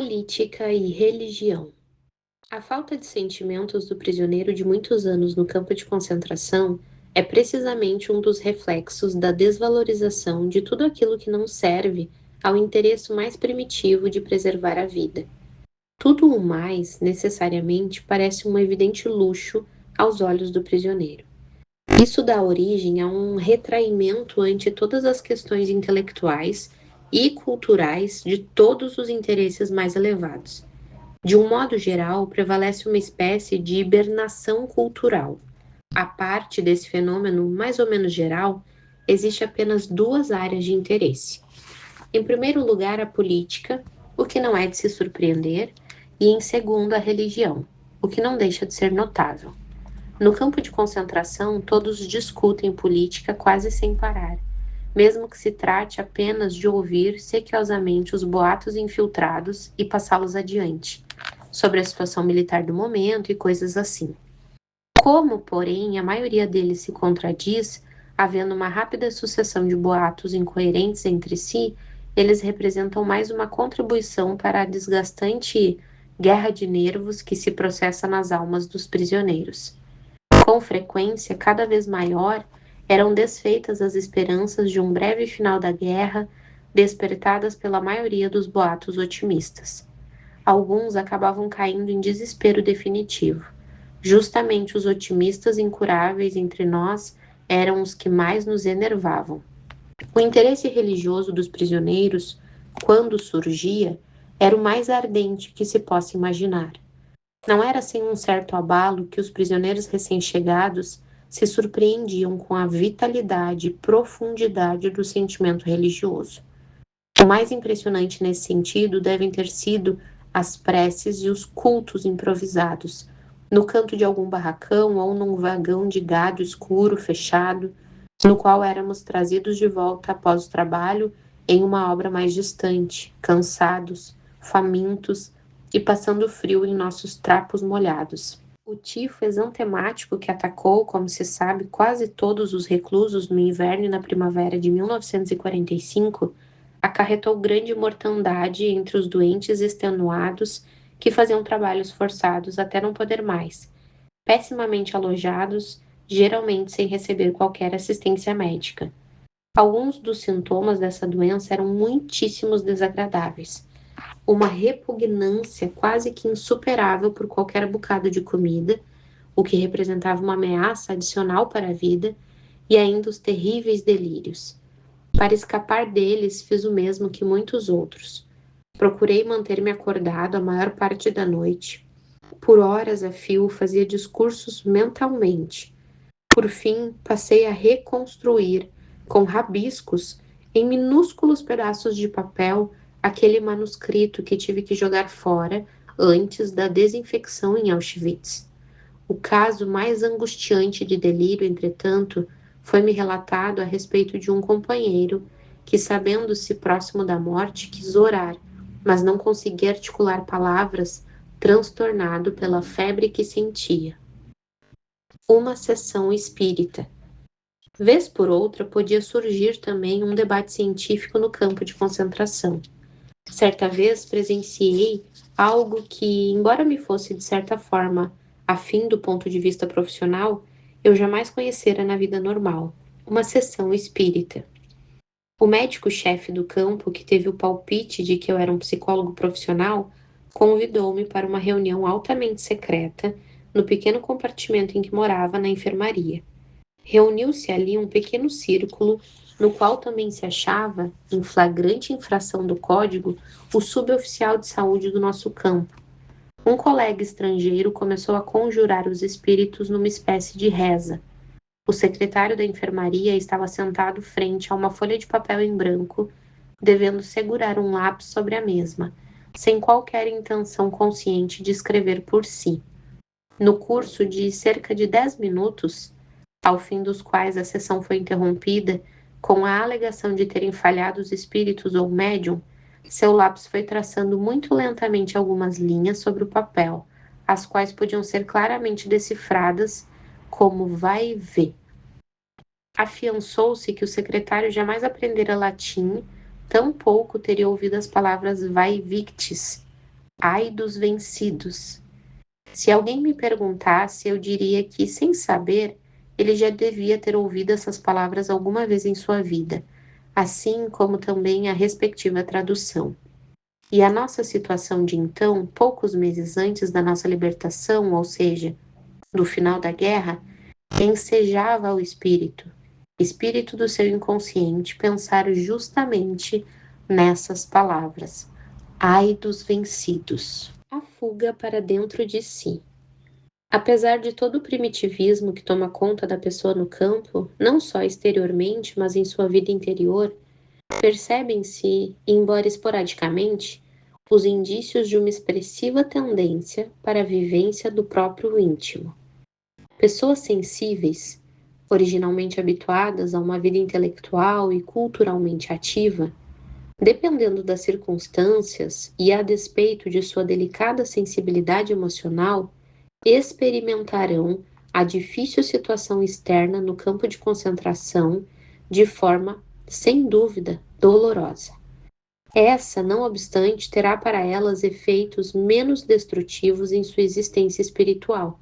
Política e religião. A falta de sentimentos do prisioneiro de muitos anos no campo de concentração é precisamente um dos reflexos da desvalorização de tudo aquilo que não serve ao interesse mais primitivo de preservar a vida. Tudo o mais, necessariamente, parece um evidente luxo aos olhos do prisioneiro. Isso dá origem a um retraimento ante todas as questões intelectuais e culturais de todos os interesses mais elevados. De um modo geral, prevalece uma espécie de hibernação cultural. A parte desse fenômeno mais ou menos geral, existe apenas duas áreas de interesse. Em primeiro lugar, a política, o que não é de se surpreender, e em segundo, a religião, o que não deixa de ser notável. No campo de concentração, todos discutem política quase sem parar, mesmo que se trate apenas de ouvir sequiosamente os boatos infiltrados e passá-los adiante, sobre a situação militar do momento e coisas assim. Como, porém, a maioria deles se contradiz, havendo uma rápida sucessão de boatos incoerentes entre si, eles representam mais uma contribuição para a desgastante guerra de nervos que se processa nas almas dos prisioneiros. Com frequência cada vez maior, eram desfeitas as esperanças de um breve final da guerra, despertadas pela maioria dos boatos otimistas. Alguns acabavam caindo em desespero definitivo. Justamente os otimistas incuráveis entre nós eram os que mais nos enervavam. O interesse religioso dos prisioneiros, quando surgia, era o mais ardente que se possa imaginar. Não era sem um certo abalo que os prisioneiros recém-chegados se surpreendiam com a vitalidade e profundidade do sentimento religioso. O mais impressionante nesse sentido devem ter sido as preces e os cultos improvisados, no canto de algum barracão ou num vagão de gado escuro fechado, no qual éramos trazidos de volta após o trabalho em uma obra mais distante, cansados, famintos e passando frio em nossos trapos molhados. O tifo exantemático que atacou, como se sabe, quase todos os reclusos no inverno e na primavera de 1945, acarretou grande mortandade entre os doentes extenuados que faziam trabalhos forçados até não poder mais, pessimamente alojados, geralmente sem receber qualquer assistência médica. Alguns dos sintomas dessa doença eram muitíssimos desagradáveis. Uma repugnância quase que insuperável por qualquer bocado de comida, o que representava uma ameaça adicional para a vida, e ainda os terríveis delírios. Para escapar deles, fiz o mesmo que muitos outros. Procurei manter-me acordado a maior parte da noite. Por horas a fio, fazia discursos mentalmente. Por fim, passei a reconstruir, com rabiscos, em minúsculos pedaços de papel, aquele manuscrito que tive que jogar fora antes da desinfecção em Auschwitz. O caso mais angustiante de delírio, entretanto, foi-me relatado a respeito de um companheiro que, sabendo-se próximo da morte, quis orar, mas não conseguia articular palavras, transtornado pela febre que sentia. Uma sessão espírita. Vez por outra, podia surgir também um debate científico no campo de concentração. Certa vez presenciei algo que, embora me fosse de certa forma afim do ponto de vista profissional, eu jamais conhecera na vida normal, uma sessão espírita. O médico-chefe do campo, que teve o palpite de que eu era um psicólogo profissional, convidou-me para uma reunião altamente secreta no pequeno compartimento em que morava na enfermaria. Reuniu-se ali um pequeno círculo, no qual também se achava, em flagrante infração do código, o suboficial de saúde do nosso campo. Um colega estrangeiro começou a conjurar os espíritos numa espécie de reza. O secretário da enfermaria estava sentado frente a uma folha de papel em branco, devendo segurar um lápis sobre a mesma, sem qualquer intenção consciente de escrever por si. No curso de cerca de 10 minutos, ao fim dos quais a sessão foi interrompida, com a alegação de terem falhado os espíritos ou médium, seu lápis foi traçando muito lentamente algumas linhas sobre o papel, as quais podiam ser claramente decifradas como vai e vê. Afiançou-se que o secretário jamais aprendera latim, tampouco teria ouvido as palavras vai victis, Ai dos vencidos. Se alguém me perguntasse, eu diria que, sem saber, ele já devia ter ouvido essas palavras alguma vez em sua vida, assim como também a respectiva tradução. E a nossa situação de então, poucos meses antes da nossa libertação, ou seja, do final da guerra, ensejava ao espírito do seu inconsciente, pensar justamente nessas palavras. Ai dos vencidos. A fuga para dentro de si. Apesar de todo o primitivismo que toma conta da pessoa no campo, não só exteriormente, mas em sua vida interior, percebem-se, embora esporadicamente, os indícios de uma expressiva tendência para a vivência do próprio íntimo. Pessoas sensíveis, originalmente habituadas a uma vida intelectual e culturalmente ativa, dependendo das circunstâncias e a despeito de sua delicada sensibilidade emocional, experimentarão a difícil situação externa no campo de concentração de forma, sem dúvida, dolorosa. Essa, não obstante, terá para elas efeitos menos destrutivos em sua existência espiritual,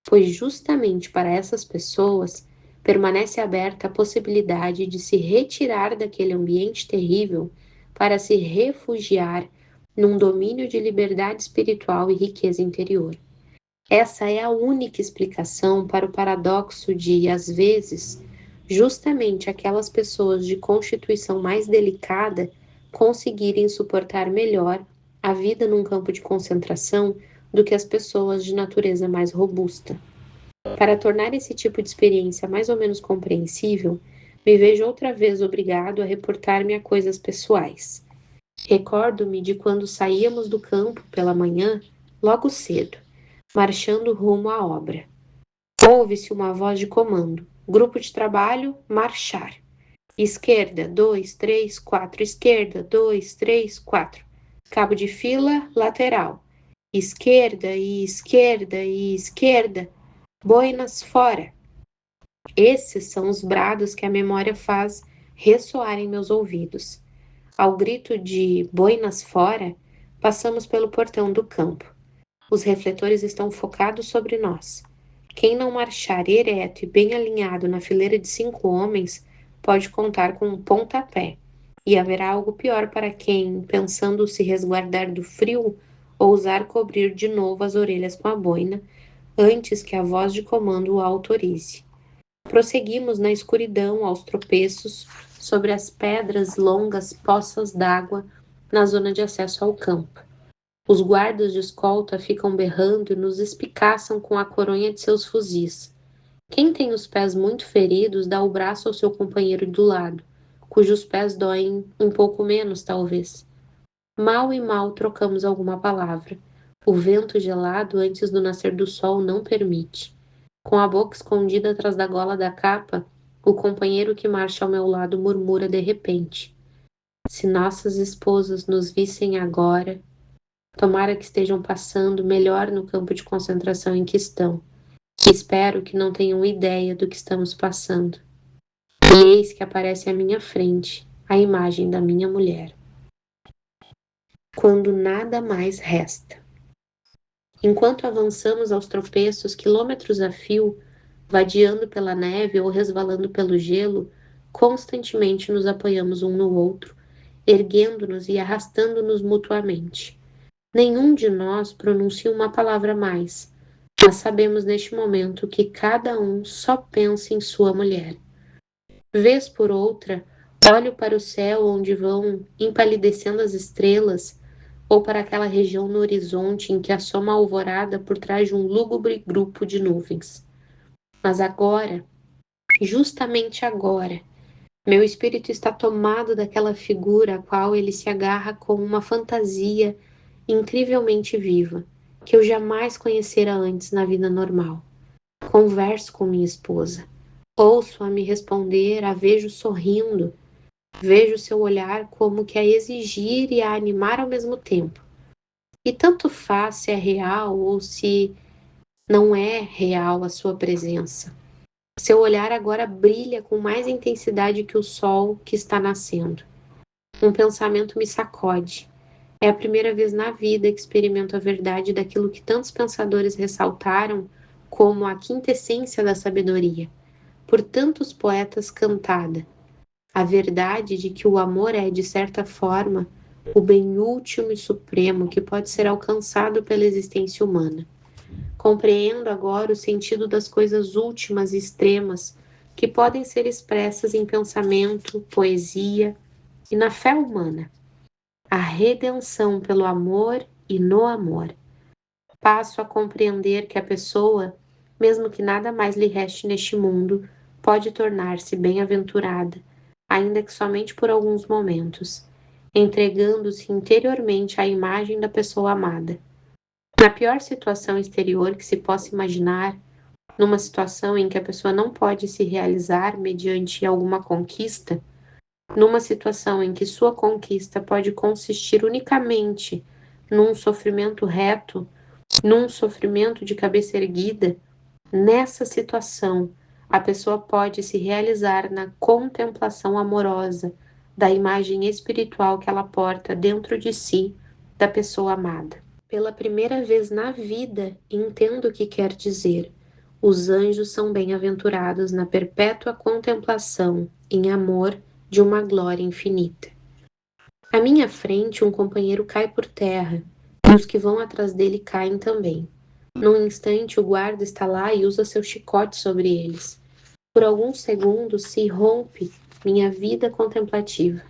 pois justamente para essas pessoas permanece aberta a possibilidade de se retirar daquele ambiente terrível para se refugiar num domínio de liberdade espiritual e riqueza interior. Essa é a única explicação para o paradoxo de, às vezes, justamente aquelas pessoas de constituição mais delicada conseguirem suportar melhor a vida num campo de concentração do que as pessoas de natureza mais robusta. Para tornar esse tipo de experiência mais ou menos compreensível, me vejo outra vez obrigado a reportar-me a coisas pessoais. Recordo-me de quando saíamos do campo pela manhã, logo cedo, marchando rumo à obra. Ouve-se uma voz de comando. Grupo de trabalho, marchar. Esquerda, 2, 3, 4. Esquerda, 2, 3, 4. Cabo de fila, lateral. Esquerda e esquerda e esquerda. Boinas fora. Esses são os brados que a memória faz ressoar em meus ouvidos. Ao grito de boinas fora, passamos pelo portão do campo. Os refletores estão focados sobre nós. Quem não marchar ereto e bem alinhado na fileira de 5 homens pode contar com um pontapé. E haverá algo pior para quem, pensando se resguardar do frio, ousar cobrir de novo as orelhas com a boina, antes que a voz de comando o autorize. Prosseguimos na escuridão aos tropeços sobre as pedras longas poças d'água na zona de acesso ao campo. Os guardas de escolta ficam berrando e nos espicaçam com a coronha de seus fuzis. Quem tem os pés muito feridos dá o braço ao seu companheiro do lado, cujos pés doem um pouco menos, talvez. Mal e mal trocamos alguma palavra. O vento gelado antes do nascer do sol não permite. Com a boca escondida atrás da gola da capa, o companheiro que marcha ao meu lado murmura de repente: se nossas esposas nos vissem agora, tomara que estejam passando melhor no campo de concentração em que estão. Espero que não tenham ideia do que estamos passando. E eis que aparece à minha frente a imagem da minha mulher. Quando nada mais resta. Enquanto avançamos aos tropeços, quilômetros a fio, vadeando pela neve ou resvalando pelo gelo, constantemente nos apoiamos um no outro, erguendo-nos e arrastando-nos mutuamente. Nenhum de nós pronuncia uma palavra mais, mas sabemos neste momento que cada um só pensa em sua mulher. Vez por outra, olho para o céu onde vão empalidecendo as estrelas, ou para aquela região no horizonte em que assoma a alvorada por trás de um lúgubre grupo de nuvens. Mas agora, justamente agora, meu espírito está tomado daquela figura a qual ele se agarra como uma fantasia incrivelmente viva, que eu jamais conhecera antes na vida normal. Converso com minha esposa. Ouço-a me responder, a vejo sorrindo. Vejo seu olhar como que a exigir e a animar ao mesmo tempo. E tanto faz se é real ou se não é real a sua presença. Seu olhar agora brilha com mais intensidade que o sol que está nascendo. Um pensamento me sacode. É a primeira vez na vida que experimento a verdade daquilo que tantos pensadores ressaltaram como a quintessência da sabedoria, por tantos poetas cantada. A verdade de que o amor é, de certa forma, o bem último e supremo que pode ser alcançado pela existência humana. Compreendo agora o sentido das coisas últimas e extremas que podem ser expressas em pensamento, poesia e na fé humana. A redenção pelo amor e no amor. Passo a compreender que a pessoa, mesmo que nada mais lhe reste neste mundo, pode tornar-se bem-aventurada, ainda que somente por alguns momentos, entregando-se interiormente à imagem da pessoa amada. Na pior situação exterior que se possa imaginar, numa situação em que a pessoa não pode se realizar mediante alguma conquista, numa situação em que sua conquista pode consistir unicamente num sofrimento reto, num sofrimento de cabeça erguida, nessa situação, a pessoa pode se realizar na contemplação amorosa da imagem espiritual que ela porta dentro de si da pessoa amada. Pela primeira vez na vida, entendo o que quer dizer. Os anjos são bem-aventurados na perpétua contemplação, em amor, de uma glória infinita. À minha frente, um companheiro cai por terra, e os que vão atrás dele caem também. Num instante, o guarda está lá e usa seu chicote sobre eles. Por alguns segundos se rompe minha vida contemplativa.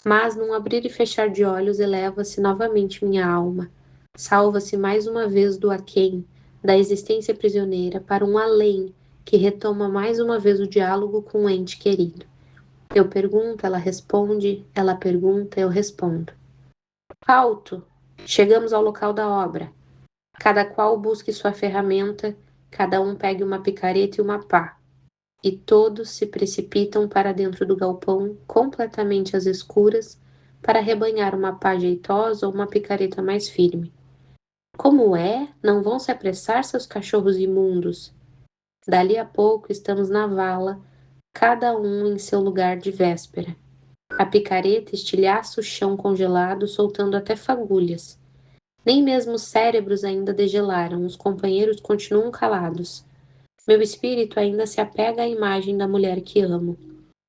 Mas, num abrir e fechar de olhos, eleva-se novamente minha alma. Salva-se mais uma vez do aquém, da existência prisioneira, para um além que retoma mais uma vez o diálogo com o ente querido. Eu pergunto, ela responde, ela pergunta, eu respondo. Alto! Chegamos ao local da obra. Cada qual busque sua ferramenta, cada um pegue uma picareta e uma pá. E todos se precipitam para dentro do galpão, completamente às escuras, para rebanhar uma pá jeitosa ou uma picareta mais firme. Como é? Não vão se apressar, seus cachorros imundos? Dali a pouco estamos na vala, cada um em seu lugar de véspera. A picareta estilhaça o chão congelado, soltando até fagulhas. Nem mesmo os cérebros ainda degelaram, os companheiros continuam calados. Meu espírito ainda se apega à imagem da mulher que amo.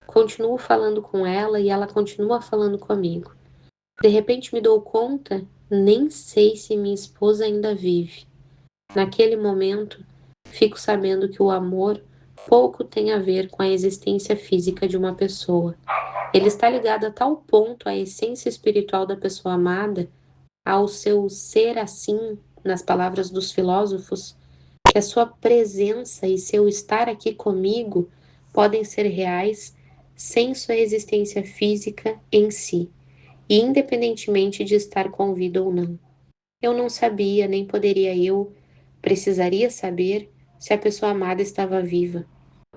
Continuo falando com ela e ela continua falando comigo. De repente me dou conta, nem sei se minha esposa ainda vive. Naquele momento, fico sabendo que o amor pouco tem a ver com a existência física de uma pessoa. Ele está ligado a tal ponto à essência espiritual da pessoa amada, ao seu ser assim, nas palavras dos filósofos, que a sua presença e seu estar aqui comigo podem ser reais sem sua existência física em si, e independentemente de estar com vida ou não. Eu não sabia, nem poderia precisaria saber se a pessoa amada estava viva.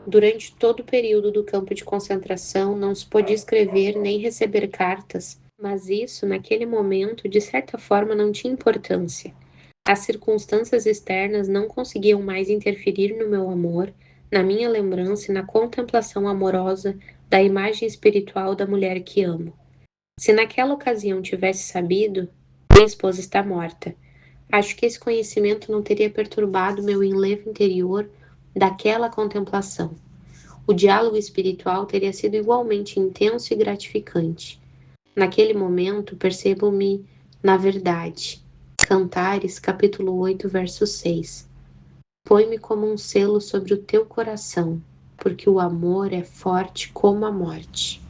Durante todo o período do campo de concentração, não se podia escrever nem receber cartas, mas isso, naquele momento, de certa forma, não tinha importância. As circunstâncias externas não conseguiam mais interferir no meu amor, na minha lembrança e na contemplação amorosa da imagem espiritual da mulher que amo. Se naquela ocasião tivesse sabido, minha esposa está morta. Acho que esse conhecimento não teria perturbado meu enlevo interior daquela contemplação. O diálogo espiritual teria sido igualmente intenso e gratificante. Naquele momento, percebo-me na verdade. Cantares, capítulo 8, verso 6. Põe-me como um selo sobre o teu coração, porque o amor é forte como a morte.